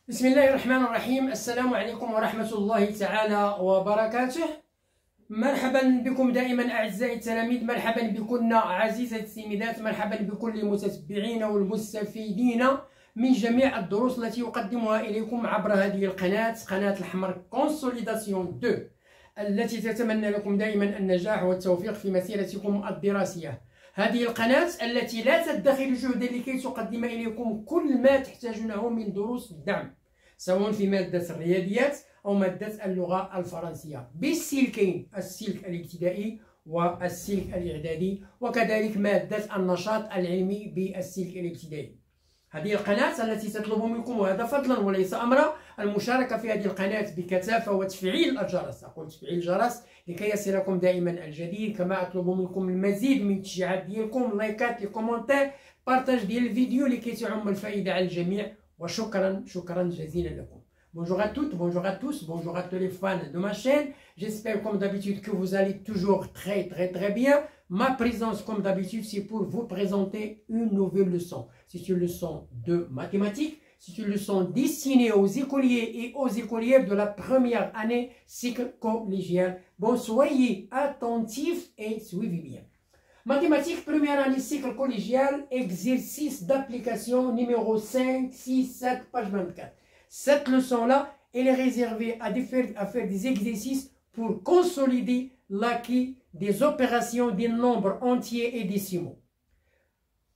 بسم الله الرحمن الرحيم. السلام عليكم ورحمة الله تعالى وبركاته. مرحبا بكم دائما أعزائي التلاميذ، مرحبا بكن عزيزة التلميذات، مرحبا بكل المتتبعين والمستفيدين من جميع الدروس التي أقدمها إليكم عبر هذه قناة الحمر كونسوليداسيون 2 التي تتمنى لكم دائما النجاح والتوفيق في مسيرتكم الدراسية. هذه القناة التي لا تدخر جهدا لكي تقدم إليكم كل ما تحتاجونه من دروس الدعم، سواء في مادة الرياضيات أو مادة اللغة الفرنسية بالسلكين، السلك الابتدائي والسلك الإعدادي، وكذلك مادة النشاط العلمي بالسلك الابتدائي. هذه القناة التي تطلب منكم، وهذا فضلا وليس أمرا، المشاركة في هذه القناة بكثافة وتفعيل الجرس. أقول تفعيل الجرس لكي يصلكم دائما الجديد، كما أطلب منكم المزيد من التشجيعات ديالكم، لايكات، لي كومونتير، بارتاج ديال الفيديو لكي تعم الفائدة على الجميع. وشكرا جزيلا لكم. Bonjour à toutes, bonjour à tous, bonjour à tous les fans de ma chaîne. J'espère comme d'habitude que vous allez toujours très bien. Ma présence comme d'habitude, c'est pour vous présenter une nouvelle leçon. C'est une leçon de mathématiques, c'est une leçon destinée aux écoliers et aux écolières de la première année cycle collégial. Bon, soyez attentifs et suivez bien. Mathématiques, première année cycle collégial, exercice d'application numéro 5, 6, 7, page 24. Cette leçon-là, elle est réservée à faire des exercices pour consolider l'acquis des opérations des nombres entiers et décimaux.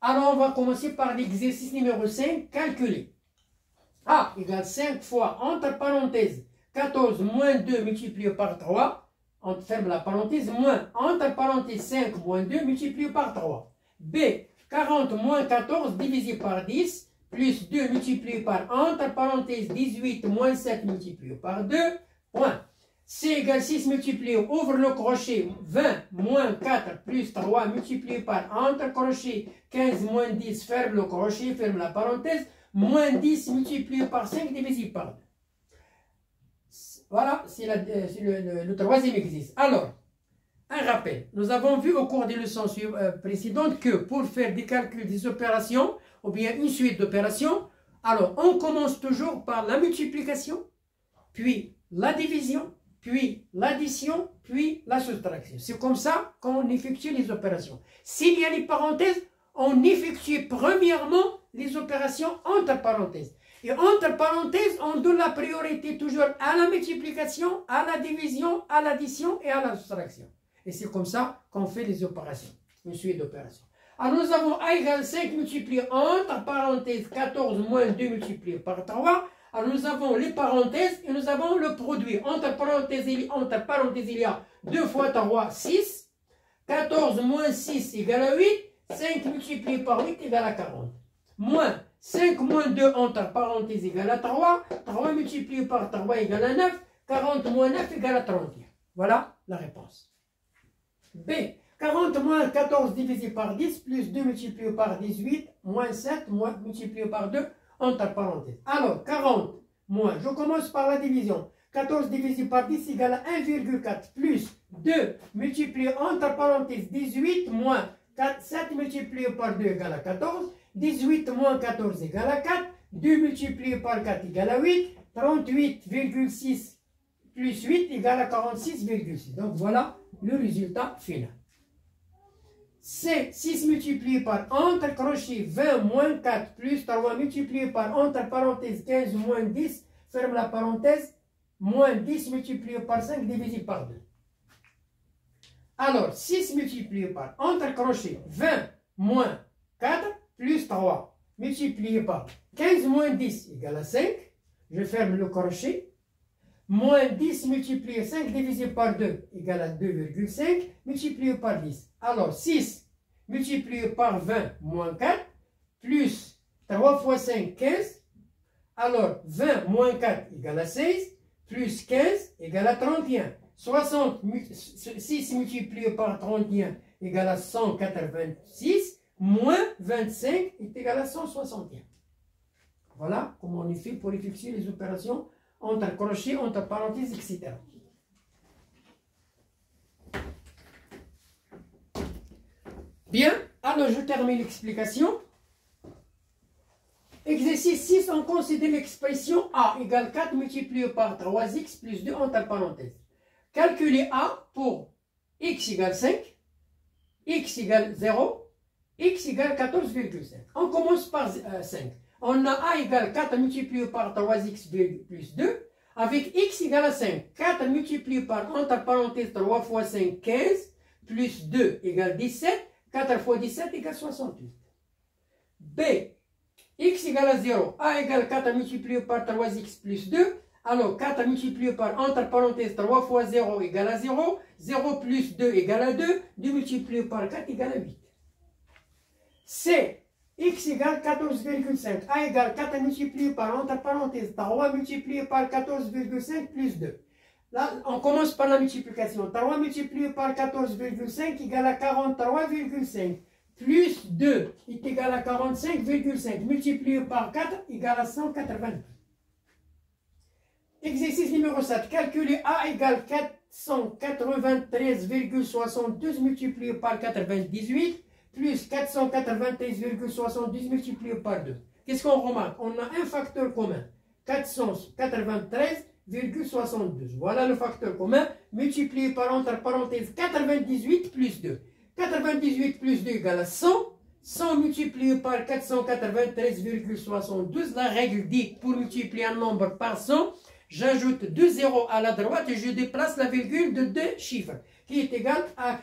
Alors, on va commencer par l'exercice numéro 5, calculer. A égale 5 fois, entre parenthèses, 14 moins 2 multiplié par 3, on ferme la parenthèse, moins, entre parenthèses, 5 moins 2 multiplié par 3. B, 40 moins 14 divisé par 10, plus 2 multiplié par, entre parenthèses, 18 moins 7 multiplié par 2, point. C égale 6 multiplié, ouvre le crochet, 20 moins 4 plus 3 multiplié par, entre crochet, 15 moins 10, ferme le crochet, ferme la parenthèse, moins 10 multiplié par 5 divisé par 2. Voilà, c'est le troisième exercice. Alors, un rappel. Nous avons vu au cours des leçons précédentes que pour faire des calculs des opérations, ou bien une suite d'opérations, alors on commence toujours par la multiplication, puis la division, puis l'addition, puis la soustraction. C'est comme ça qu'on effectue les opérations. S'il y a les parenthèses, on effectue premièrement les opérations entre parenthèses. Et entre parenthèses, on donne la priorité toujours à la multiplication, à la division, à l'addition et à la soustraction. Et c'est comme ça qu'on fait les opérations, une suite d'opérations. Alors nous avons A égale 5 multiplié entre parenthèses 14 moins 2 multiplié par 3. Alors nous avons les parenthèses et nous avons le produit. Entre parenthèses, il y a 2 fois 3, 6. 14 moins 6 égale à 8. 5 multiplié par 8 égale à 40. Moins 5 moins 2 entre parenthèses égale à 3. 3 multiplié par 3 égale à 9. 40 moins 9 égale à 31. Voilà la réponse. B. 40 moins 14 divisé par 10 plus 2 multiplié par 18 moins 7 moins multiplié par 2 entre parenthèses. Alors 40 moins, je commence par la division. 14 divisé par 10 égale à 1,4 plus 2 multiplié entre parenthèses 18 moins 7 multiplié par 2 égale à 14. 18 moins 14 égale à 4. 2 multiplié par 4 égale à 8. 38,6 plus 8 égale à 46,6. Donc voilà le résultat final. C, 6 multiplié par entre crochet 20 moins 4 plus 3 multiplié par entre parenthèses 15 moins 10, ferme la parenthèse, moins 10 multiplié par 5 divisé par 2. Alors, 6 multiplié par entre crochet 20 moins 4 plus 3 multiplié par 15 moins 10 égale à 5. Je ferme le crochet. Moins 10 multiplié 5 divisé par 2 égale à 2,5 multiplié par 10. Alors 6 multiplié par 20 moins 4 plus 3 fois 5, 15. Alors 20 moins 4 égale à 16 plus 15 égale à 31. 6 multiplié par 31 égale à 186 moins 25 est égal à 161. Voilà comment on fait pour effectuer les opérations entre crochets, entre parenthèses, etc. Bien, alors je termine l'explication. Exercice 6, on considère l'expression A égale 4 multiplié par 3x plus 2 entre parenthèses. Calculez A pour x égale 5, x égale 0, x égale 14,5. On commence par 5. On a A égale 4 multiplié par 3x plus 2, avec x égale à 5. 4 multiplié par, entre parenthèses, 3 fois 5, 15, plus 2 égale 17, 4 fois 17 égale 68. B, x égale à 0, A égale 4 multiplié par 3x plus 2, alors 4 multiplié par, entre parenthèses, 3 fois 0 égale à 0, 0 plus 2 égale à 2, 2 multiplié par 4 égale à 8. C, x égale 14,5, A égale 4 multiplié par, entre parenthèses, 3 multiplié par 14,5 plus 2. Là, on commence par la multiplication. 3 multiplié par 14,5 égale à 43,5. Plus 2 est égal à 45,5. Multiplié par 4 égale à 182. Exercice numéro 7. Calculer A égale 493,72 multiplié par 98 plus 493,72 multiplié par 2. Qu'est-ce qu'on remarque? On a un facteur commun. 493,72. Voilà le facteur commun multiplié par entre parenthèses 98 plus 2. 98 plus 2 égale à 100. 100 multiplié par 493,72. La règle dit pour multiplier un nombre par 100, j'ajoute 2 zéros à la droite et je déplace la virgule de 2 chiffres qui est égal à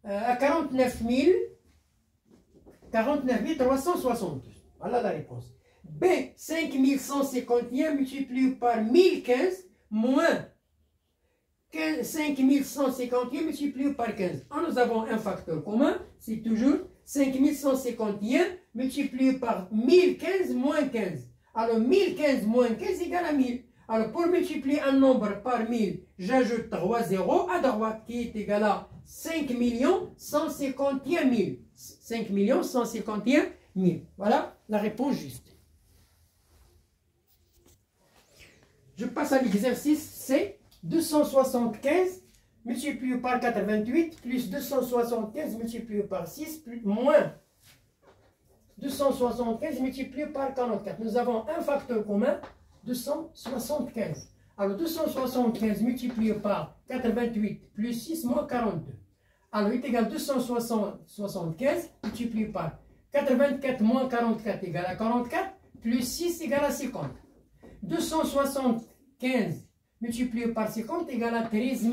49 372. Voilà la réponse. B, 5151 multiplié par 1015 moins 5151 multiplié par 15. Nous avons un facteur commun, c'est toujours 5151 multiplié par 1015 moins 15. Alors 1015 moins 15 égale à 1000. Alors pour multiplier un nombre par 1000, j'ajoute 3 zéros à droite qui est égal à 5 151 000. 5 151 000. Voilà la réponse juste. Je passe à l'exercice C. 275 multiplié par 88 plus 275 multiplié par 6 plus moins 275 multiplié par 44. Nous avons un facteur commun, 275. Alors 275 multiplié par 88 plus 6 moins 42. Alors il est égal à 275 multiplié par 84 moins 44 égale à 44 plus 6 égale à 50. 275 multiplié par 50 égale à 13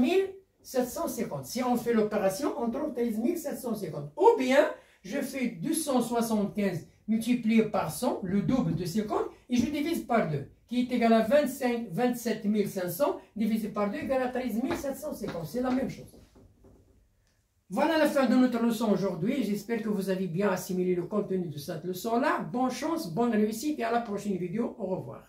750. Si on fait l'opération, on trouve 13 750. Ou bien, je fais 275 multiplié par 100, le double de 50, et je divise par 2, qui est égal à 27 500, divisé par 2 égale à 13 750. C'est la même chose. Voilà la fin de notre leçon aujourd'hui. J'espère que vous avez bien assimilé le contenu de cette leçon-là. Bonne chance, bonne réussite et à la prochaine vidéo. Au revoir.